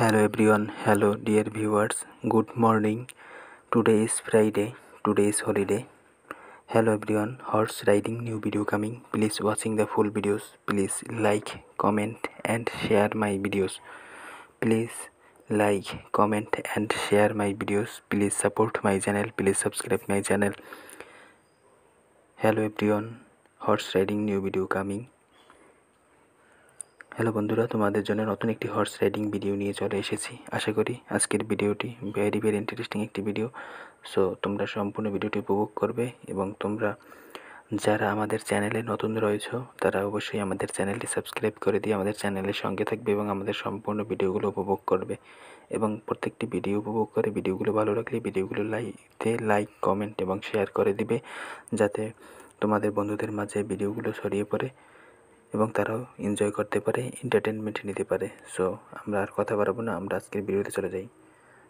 Hello everyone, hello dear viewers, good morning. Today is Friday, today is holiday. Hello everyone, horse riding new video coming. Please watching the full videos. Please like, comment and share my videos. Please like, comment and share my videos. Please support my channel. Please subscribe my channel. Hello everyone, horse riding new video coming. Hello বন্ধুরা, তোমাদের জন্য নতুন একটি horse riding video নিয়ে চলে এসেছি। আশা করি আজকের ভিডিওটি ভেরি ইন্টারেস্টিং একটি ভিডিও। সো তোমরা সম্পূর্ণ ভিডিওটি উপভোগ করবে এবং তোমরা যারা আমাদের চ্যানেলে নতুন রয়েছো তারা অবশ্যই আমাদের চ্যানেলটি সাবস্ক্রাইব করে দিয়ে আমাদের চ্যানেলের সঙ্গে থাকবে এবং আমাদের সম্পূর্ণ ভিডিওগুলো উপভোগ করবে এবং প্রত্যেকটি ভিডিও উপভোগ করে ভিডিওগুলো ভালো লাগলে ভিডিওগুলো লাইক কমেন্ট এবং শেয়ার করে দিবে, যাতে তোমাদের বন্ধুদের মাঝে ভিডিওগুলো ছড়িয়ে পড়ে এবং তারাও এনজয় করতে পারে, এন্টারটেনমেন্ট নিতে পারে। সো আমরা আর কথা বাড়াবো না, আমরা আজকের ভিডিওতে চলে যাই।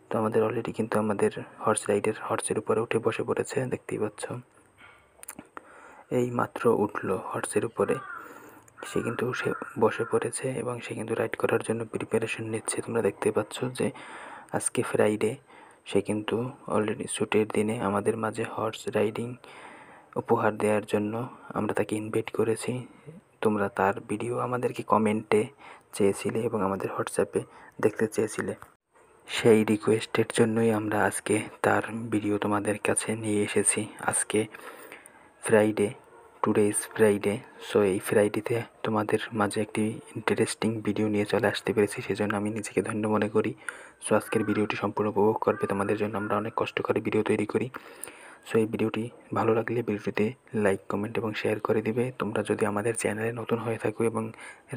তো আমাদের অলরেডি কিন্তু আমাদের হর্সের উপরে উঠে বসে পড়েছে, দেখতেই পাচ্ছ। এই মাত্র উঠলো হর্সের উপরে, সে কিন্তু বসে পড়েছে এবং সে কিন্তু রাইড করার জন্য প্রিপারেশন নিচ্ছে। তোমরা দেখতেই পাচ্ছ যে আজকে ফ্রাইডে, সে কিন্তু অলরেডি ছুটির দিনে আমাদের মাঝে হর্স রাইডিং উপহার দেওয়ার জন্য আমরা তাকে ইনভাইট করেছি। তোমরা তার ভিডিও আমাদেরকে কমেন্টে চেয়েছিলে এবং আমাদের হোয়াটসঅ্যাপে দেখতে চেয়েছিলে। সেই রিকোয়েস্টের জন্যই আমরা আজকে তার ভিডিও তোমাদের কাছে নিয়ে এসেছি। আজকে Friday, today is Friday. So এই ফ্রাইডেতে তোমাদের মাঝে একটি ইন্টারেস্টিং ভিডিও নিয়ে চলে আসতে পেরেছি, সেজন্য আমি নিজেকে ধন্য মনে করি। সো আজকের ভিডিওটি সম্পূর্ণ উপভোগ করবে। তোমাদের জন্য আমরা অনেক কষ্ট করে ভিডিও তৈরি করি। সো এই ভিডিওটি ভালো লাগলে ভিডিওটিতে লাইক কমেন্ট এবং শেয়ার করে দিবে। তোমরা যদি আমাদের চ্যানেলে নতুন হয়ে থাকো এবং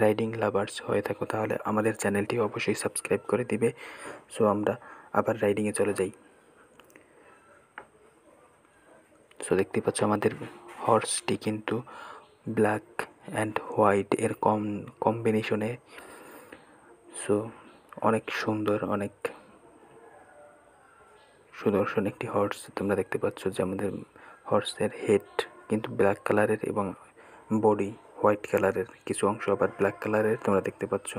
রাইডিং লাভার্স হয়ে থাকো তাহলে আমাদের চ্যানেলটি অবশ্যই সাবস্ক্রাইব করে দিবে। সো আমরা আবার রাইডিংয়ে চলে যাই। সো দেখতে পাচ্ছ আমাদের হর্সটি কিন্তু ব্ল্যাক অ্যান্ড হোয়াইট এর কম্বিনেশনে। সো অনেক সুন্দর, অনেক সুদর্শন একটি হর্স। তোমরা দেখতে পাচ্ছ যে আমাদের হর্সের হেড কিন্তু ব্ল্যাক কালারের এবং বডি হোয়াইট কালারের, কিছু অংশ আবার ব্ল্যাক কালারের। তোমরা দেখতে পাচ্ছ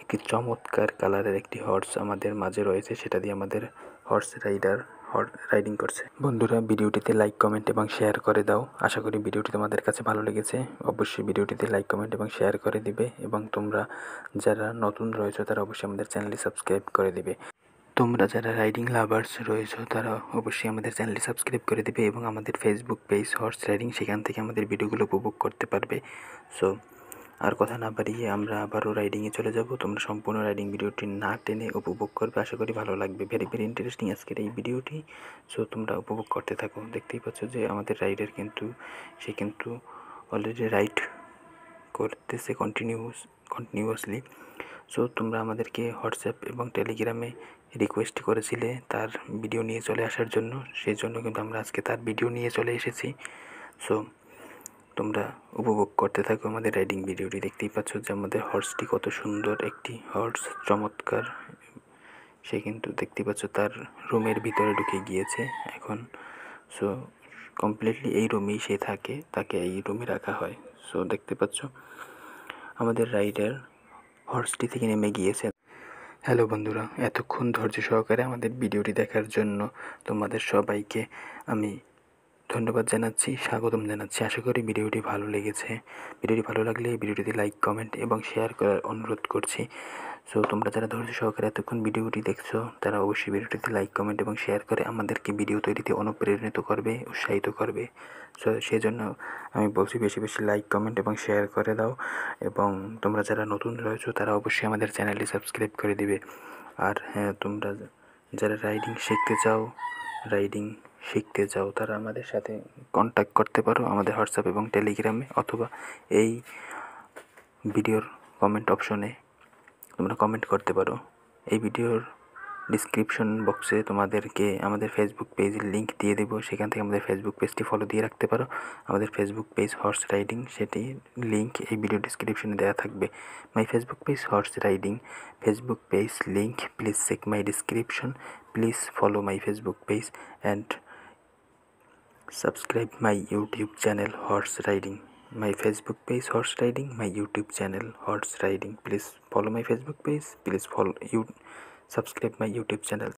একটি চমৎকার কালারের একটি হর্স আমাদের মাঝে রয়েছে, সেটা দিয়ে আমাদের হর্স রাইডিং করছে। বন্ধুরা, ভিডিওটিতে লাইক কমেন্ট এবং শেয়ার করে দাও। আশা করি ভিডিওটি তোমাদের কাছে ভালো লেগেছে। অবশ্যই ভিডিওটিতে লাইক কমেন্ট এবং শেয়ার করে দিবে এবং তোমরা যারা নতুন রয়েছে তারা অবশ্যই আমাদের চ্যানেলটি সাবস্ক্রাইব করে দিবে। তোমরা যারা রাইডিং লাভার্স রয়েছো তারা অবশ্যই আমাদের চ্যানেলটি সাবস্ক্রাইব করে দেবে এবং আমাদের ফেসবুক পেজ হর্স রাইডিং, সেখান থেকে আমাদের ভিডিওগুলো উপভোগ করতে পারবে। সো আর কথা না বাড়িয়ে আমরা আবারও রাইডিংয়ে চলে যাব। তোমরা সম্পূর্ণ রাইডিং ভিডিওটি না টেনে উপভোগ করবে, আশা করি ভালো লাগবে। ভেরি ইন্টারেস্টিং আজকের এই ভিডিওটি। সো তোমরা উপভোগ করতে থাকো। দেখতেই পাচ্ছ যে আমাদের রাইডার সে কিন্তু অলরেডি রাইড করতেছে কন্টিনিউয়াসলি। সো তোমরা আমাদেরকে হোয়াটসঅ্যাপ এবং টেলিগ্রামে রিকোয়েস্ট করেছিলে তার ভিডিও নিয়ে চলে আসার জন্য, সেই জন্য কিন্তু আমরা আজকে তার ভিডিও নিয়ে চলে এসেছি। সো তোমরা উপভোগ করতে থাকো আমাদের রাইডিং ভিডিওটি। দেখতেই পাচ্ছ যে আমাদের হর্সটি কত সুন্দর একটি হর্স, চমৎকার। সে কিন্তু দেখতেই পাচ্ছ তার রুমের ভিতরে ঢুকে গিয়েছে এখন। সো কমপ্লিটলি এই রুমেই সে থাকে, তাকে এই রুমে রাখা হয়। সো দেখতে পাচ্ছ আমাদের রাইডার হর্সটি থেকে নেমে গিয়েছে। হ্যালো বন্ধুরা, এতক্ষণ ধৈর্য সহকারে আমাদের ভিডিওটি দেখার জন্য তোমাদের সবাইকে আমি ধন্যবাদ জানাচ্ছি, স্বাগতম জানাচ্ছি। আশা করি ভিডিওটি ভালো লেগেছে। ভিডিওটি ভালো লাগলে ভিডিওটিতে লাইক কমেন্ট এবং শেয়ার করার অনুরোধ করছি। সো তোমরা যারা ধৈর্য সহকারে এতক্ষণ ভিডিওটি দেখছো তারা অবশ্যই ভিডিওটিতে লাইক কমেন্ট এবং শেয়ার করে আমাদেরকে ভিডিও তৈরিতে অনুপ্রেরিত করবে, উৎসাহিত করবে। সো সেজন্য আমি বলছি বেশি লাইক কমেন্ট এবং শেয়ার করে দাও এবং তোমরা যারা নতুন রয়েছো তারা অবশ্যই আমাদের চ্যানেলটি সাবস্ক্রাইব করে দিবে। আর হ্যাঁ, তোমরা যারা রাইডিং শিখতে চাও তারা আমাদের সাথে কন্ট্যাক্ট করতে পারো আমাদের হোয়াটসঅ্যাপ এবং টেলিগ্রামে, অথবা এই ভিডিওর কমেন্ট অপশনে তোমরা কমেন্ট করতে পারো। এই ভিডিওর ডিসক্রিপশন বক্সে তোমাদেরকে আমাদের ফেসবুক পেজের লিঙ্ক দিয়ে দেবো, সেখান থেকে আমাদের ফেসবুক পেজটি ফলো দিয়ে রাখতে পারো। আমাদের ফেসবুক পেজ হর্স রাইডিং, সেটি লিঙ্ক এই ভিডিও ডিসক্রিপশনে দেওয়া থাকবে। My Facebook page horse riding, Facebook page link, please check my description, please follow my Facebook page and subscribe my YouTube channel Horse Riding. my Facebook page horse riding, my YouTube channel horse riding. Please follow my Facebook page, please follow you, subscribe my YouTube channel.